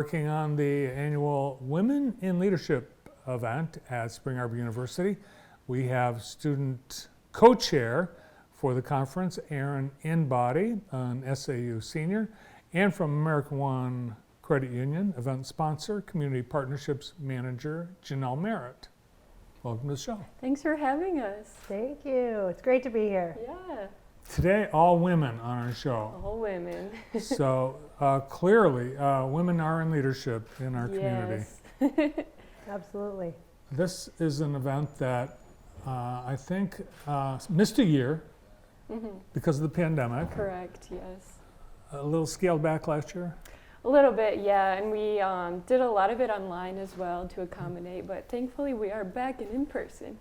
Working on the annual Women in Leadership event at Spring Arbor University. We have student co-chair for the conference, Erin Inbody, an SAU senior, and from American One Credit Union, event sponsor, community partnerships manager, Janelle Merritt. Welcome to the show. Thanks for having us. Thank you. It's great to be here. Yeah. Today, all women on our show. All women. So clearly, women are in leadership in our community. Yes. Absolutely. This is an event that I think missed a year because of the pandemic. Correct, yes. A little scaled back last year. A little bit, yeah, and we did a lot of it online as well to accommodate, but thankfully we are back and in person.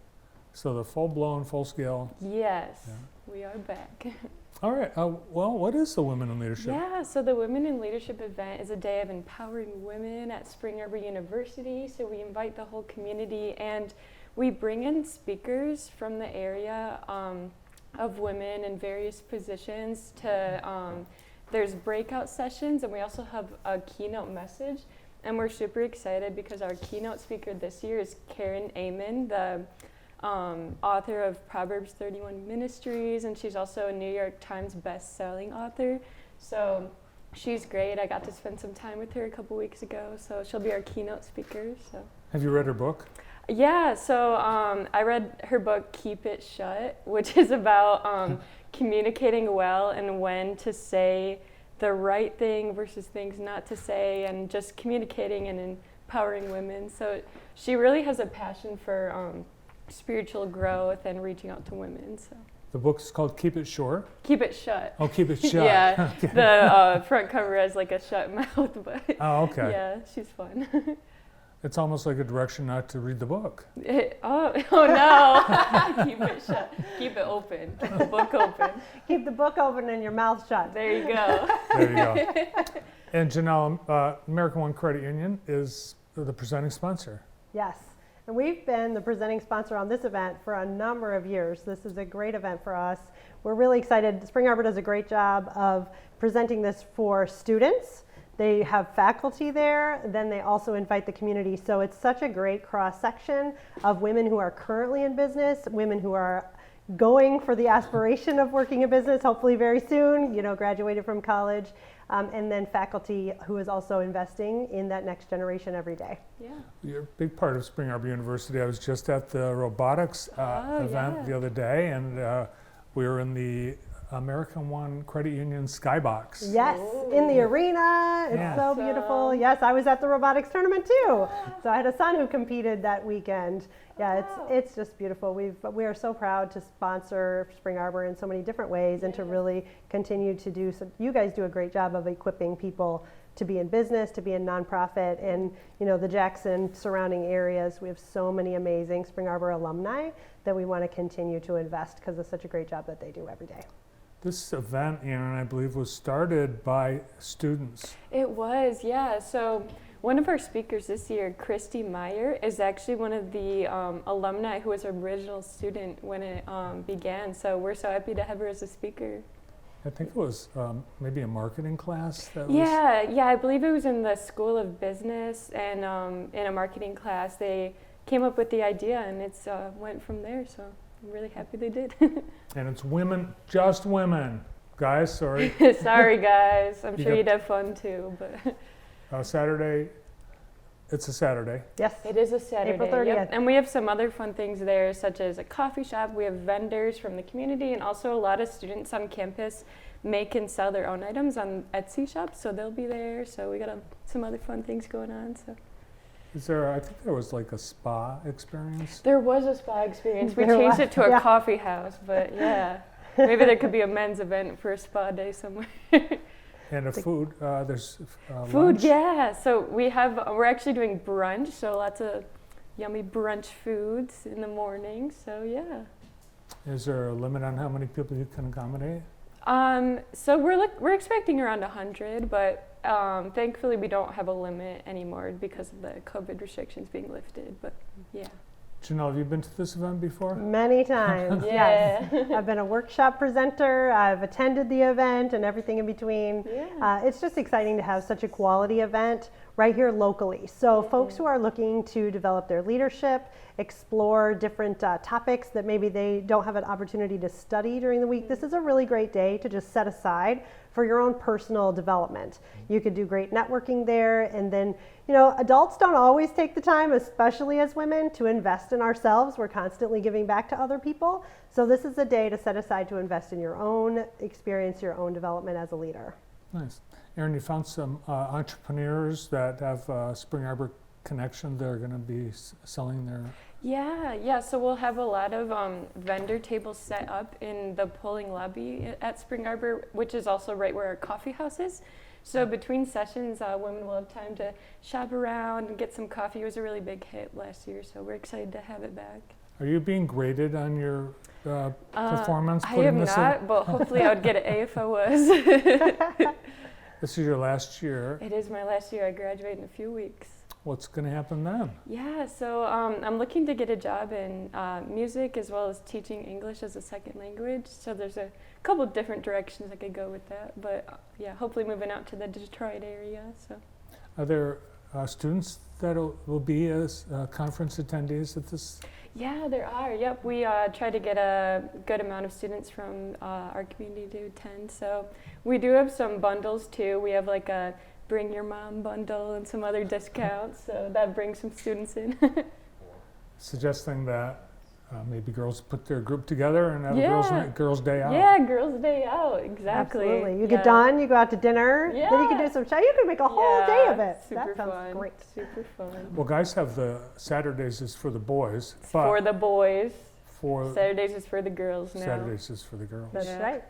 So the full-blown, full-scale. Yes, Yeah. we are back. All right. Well, what is the Women in Leadership? Yeah, so the Women in Leadership event is a day of empowering women at Spring Arbor University. So we invite the whole community and we bring in speakers from the area of women in various positions to, there's breakout sessions, and we also have a keynote message. And we're super excited because our keynote speaker this year is Karen Amen, the author of Proverbs 31 Ministries, and she's also a New York Times best-selling author. So she's great. I got to spend some time with her a couple weeks ago, so she'll be our keynote speaker. So. Have you read her book? Yeah, so I read her book, Keep It Shut, which is about communicating well and when to say the right thing versus things not to say, and just communicating and empowering women. So she really has a passion for spiritual growth and reaching out to women. So The book is called Keep It Short. Keep It Shut. Oh, Keep It Shut. Yeah, Okay. the front cover has like a shut mouth, but Oh, okay. yeah, she's fun. It's almost like a direction not to read the book. Oh no! Keep it shut. Keep it open. Keep the book open. Keep the book open and your mouth shut. There you go. There you go. And Janelle, American One Credit Union is the presenting sponsor. Yes. And we've been the presenting sponsor on this event for a number of years. This is a great event for us. We're really excited. Spring Arbor does a great job of presenting this for students. They have faculty there, then they also invite the community. So it's such a great cross-section of women who are currently in business, women who are going for the aspiration of working in business, hopefully very soon, graduated from college, and then faculty who is also investing in that next generation every day. Yeah. You're a big part of Spring Arbor University. I was just at the robotics event the other day, and we were in the American One Credit Union Skybox. Yes, in the arena. It's so beautiful. Yes, I was at the robotics tournament too. So I had a son who competed that weekend. Yeah, it's just beautiful. We are so proud to sponsor Spring Arbor in so many different ways and to really continue to do so. You guys do a great job of equipping people to be in business, to be in nonprofit, and the Jackson surrounding areas. We have so many amazing Spring Arbor alumni that we want to continue to invest because it's such a great job that they do every day. This event, Aaron, I believe, was started by students. It was, yeah. So one of our speakers this year, Christy Meyer, is actually one of the alumni who was an original student when it began. So we're so happy to have her as a speaker. I think it was maybe a marketing class. Yeah, I believe it was in the School of Business, and in a marketing class they came up with the idea, and it's went from there. So I'm really happy they did. And it's women, just women. Guys, sorry. Sorry, guys. I'm sure you'd have fun too. But Saturday, it's a Saturday. Yes. It is a Saturday. April 30th. Yep. And we have some other fun things there, such as a coffee shop. We have vendors from the community, and also a lot of students on campus make and sell their own items on Etsy shops, so they'll be there. So we got some other fun things going on. So. I think there was like a spa experience. There was a spa experience. We changed it to a coffee house, but yeah. Maybe there could be a men's event for a spa day somewhere. And a food, there's food, lunch. Yeah. So we're actually doing brunch, so lots of yummy brunch foods in the morning, so yeah. Is there a limit on how many people you can accommodate? So we're expecting around 100, but thankfully we don't have a limit anymore because of the COVID restrictions being lifted, but yeah. Janelle, have you been to this event before? Many times, yes. Yeah. I've been a workshop presenter, I've attended the event and everything in between. Yeah. It's just exciting to have such a quality event right here locally. So folks who are looking to develop their leadership, explore different topics that maybe they don't have an opportunity to study during the week, this is a really great day to just set aside for your own personal development. You could do great networking there, and then, you know, adults don't always take the time, especially as women, to invest in ourselves. We're constantly giving back to other people. So this is a day to set aside to invest in your own experience, your own development as a leader. Nice. Erin, you found some entrepreneurs that have Spring Arbor connection. They're going to be selling their... Yeah. So we'll have a lot of vendor tables set up in the polling lobby at Spring Arbor, which is also right where our coffee house is. So between sessions, women will have time to shop around and get some coffee. It was a really big hit last year, so we're excited to have it back. Are you being graded on your performance? I am not, but hopefully I would get an A if I was. This is your last year. It is my last year. I graduate in a few weeks. What's going to happen then? Yeah, so I'm looking to get a job in music as well as teaching English as a second language. So there's a couple of different directions I could go with that. But yeah, hopefully moving out to the Detroit area. So. Are there students that will be as conference attendees at this? Yeah, there are. Yep, we try to get a good amount of students from our community to attend. So we do have some bundles too. We have like a Bring Your Mom bundle and some other discounts. So that brings some students in. Suggesting that maybe girls put their group together and have a girls' day out. Yeah, girls' day out. Exactly. Absolutely. You get done, you go out to dinner, then you can do some shopping. You can make a whole day of it. Super That sounds fun. great. Super fun. Well, guys have the Saturdays is for the boys, but For the boys. for Saturdays is for the girls now. Saturdays is for the girls. That's Yeah. right.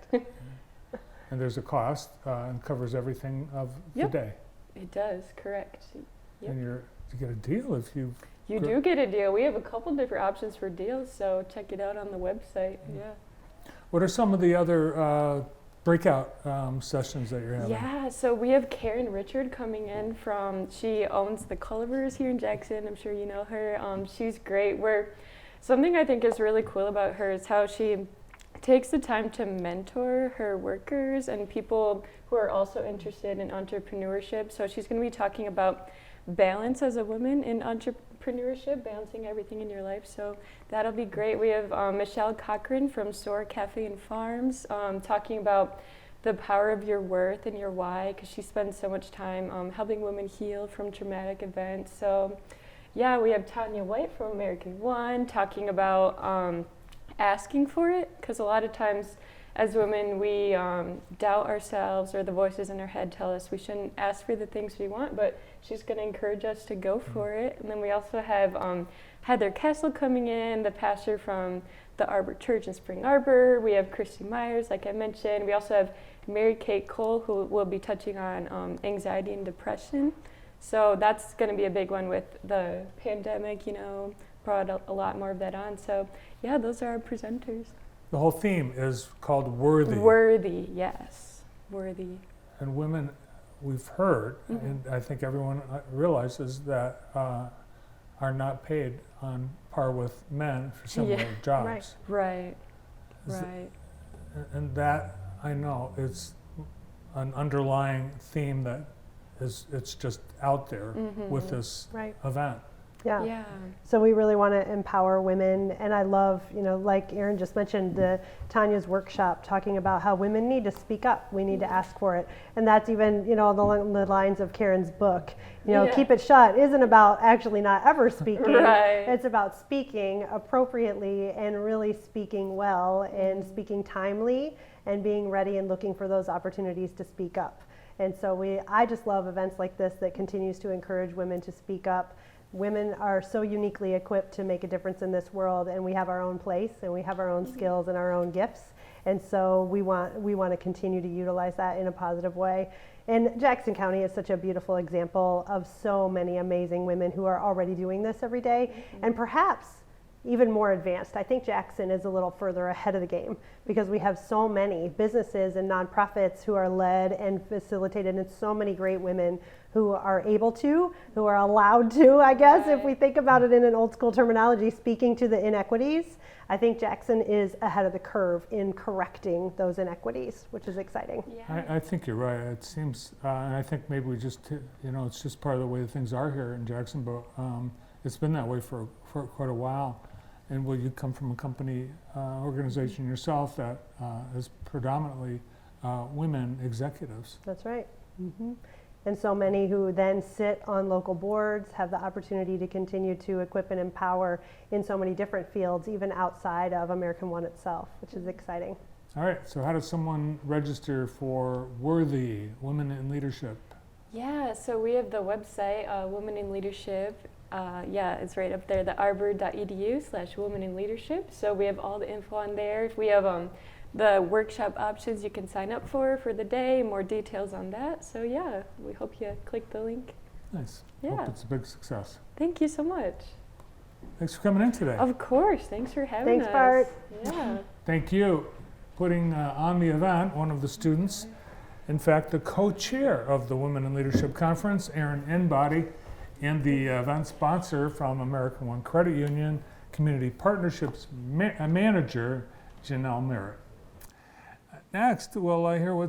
And there's a cost and covers everything of Yep. the day. It does, correct. Yep. And you get a deal if you... You do get a deal. We have a couple different options for deals, so check it out on the website. Yeah. What are some of the other breakout sessions that you're having? Yeah, so we have Karen Richard coming in she owns the Cullivers here in Jackson. I'm sure you know her. She's great. Something I think is really cool about her is how she takes the time to mentor her workers and people who are also interested in entrepreneurship. So she's going to be talking about balance as a woman in entrepreneurship, balancing everything in your life. So that'll be great. We have Michelle Cochran from Soar Cafe and Farms talking about the power of your worth and your why, because she spends so much time helping women heal from traumatic events. So yeah, we have Tanya White from American One talking about asking for it, because a lot of times as women we doubt ourselves, or the voices in our head tell us we shouldn't ask for the things we want, but she's going to encourage us to go for it. And then we also have Heather Kessel coming in, the pastor from the Arbor Church in Spring Arbor. We have Christy Myers, like I mentioned. We also have Mary Kate Cole, who will be touching on anxiety and depression. So that's going to be a big one with the pandemic, brought a lot more of that on. So yeah, those are our presenters. The whole theme is called Worthy. Worthy, yes. Worthy. And women, we've heard, and I think everyone realizes that are not paid on par with men for similar jobs. Right. And that, I know, it's an underlying theme that it's just out there with this event. Yeah. So we really want to empower women, and I love, like Erin just mentioned, Tanya's workshop talking about how women need to speak up. We need to ask for it, and that's even, along the lines of Karen's book. Keep It Shut isn't about actually not ever speaking. Right. It's about speaking appropriately and really speaking well and speaking timely and being ready and looking for those opportunities to speak up. And so I just love events like this that continues to encourage women to speak up. Women are so uniquely equipped to make a difference in this world, and we have our own place and we have our own skills and our own gifts. And so we want to continue to utilize that in a positive way. And Jackson County is such a beautiful example of so many amazing women who are already doing this every day. And perhaps even more advanced. I think Jackson is a little further ahead of the game because we have so many businesses and nonprofits who are led and facilitated, and so many great women who are able to, who are allowed to, I guess, if we think about it in an old school terminology, speaking to the inequities. I think Jackson is ahead of the curve in correcting those inequities, which is exciting. Yeah. I think you're right. It seems, and I think maybe we just, it's just part of the way things are here in Jackson, but it's been that way for quite a while. And will you come from a company organization yourself that is predominantly women executives? That's right. And so many who then sit on local boards have the opportunity to continue to equip and empower in so many different fields, even outside of American One itself, which is exciting. All right, so how does someone register for Worthy Women in Leadership? Yeah, so we have the website, Women in Leadership. It's right up there, the arbor.edu/women in leadership. So we have all the info on there. We have the workshop options you can sign up for the day, more details on that. So yeah, we hope you click the link. Nice. Yeah. Hope it's a big success. Thank you so much. Thanks for coming in today. Of course, thanks for having us. Thanks, Bart. Yeah. Thank you. Putting on the event, one of the students, in fact, the co-chair of the Women in Leadership Conference, Erin Enbody, and the event sponsor from American One Credit Union, Community Partnerships Manager, Janelle Merritt. Next, we'll hear what's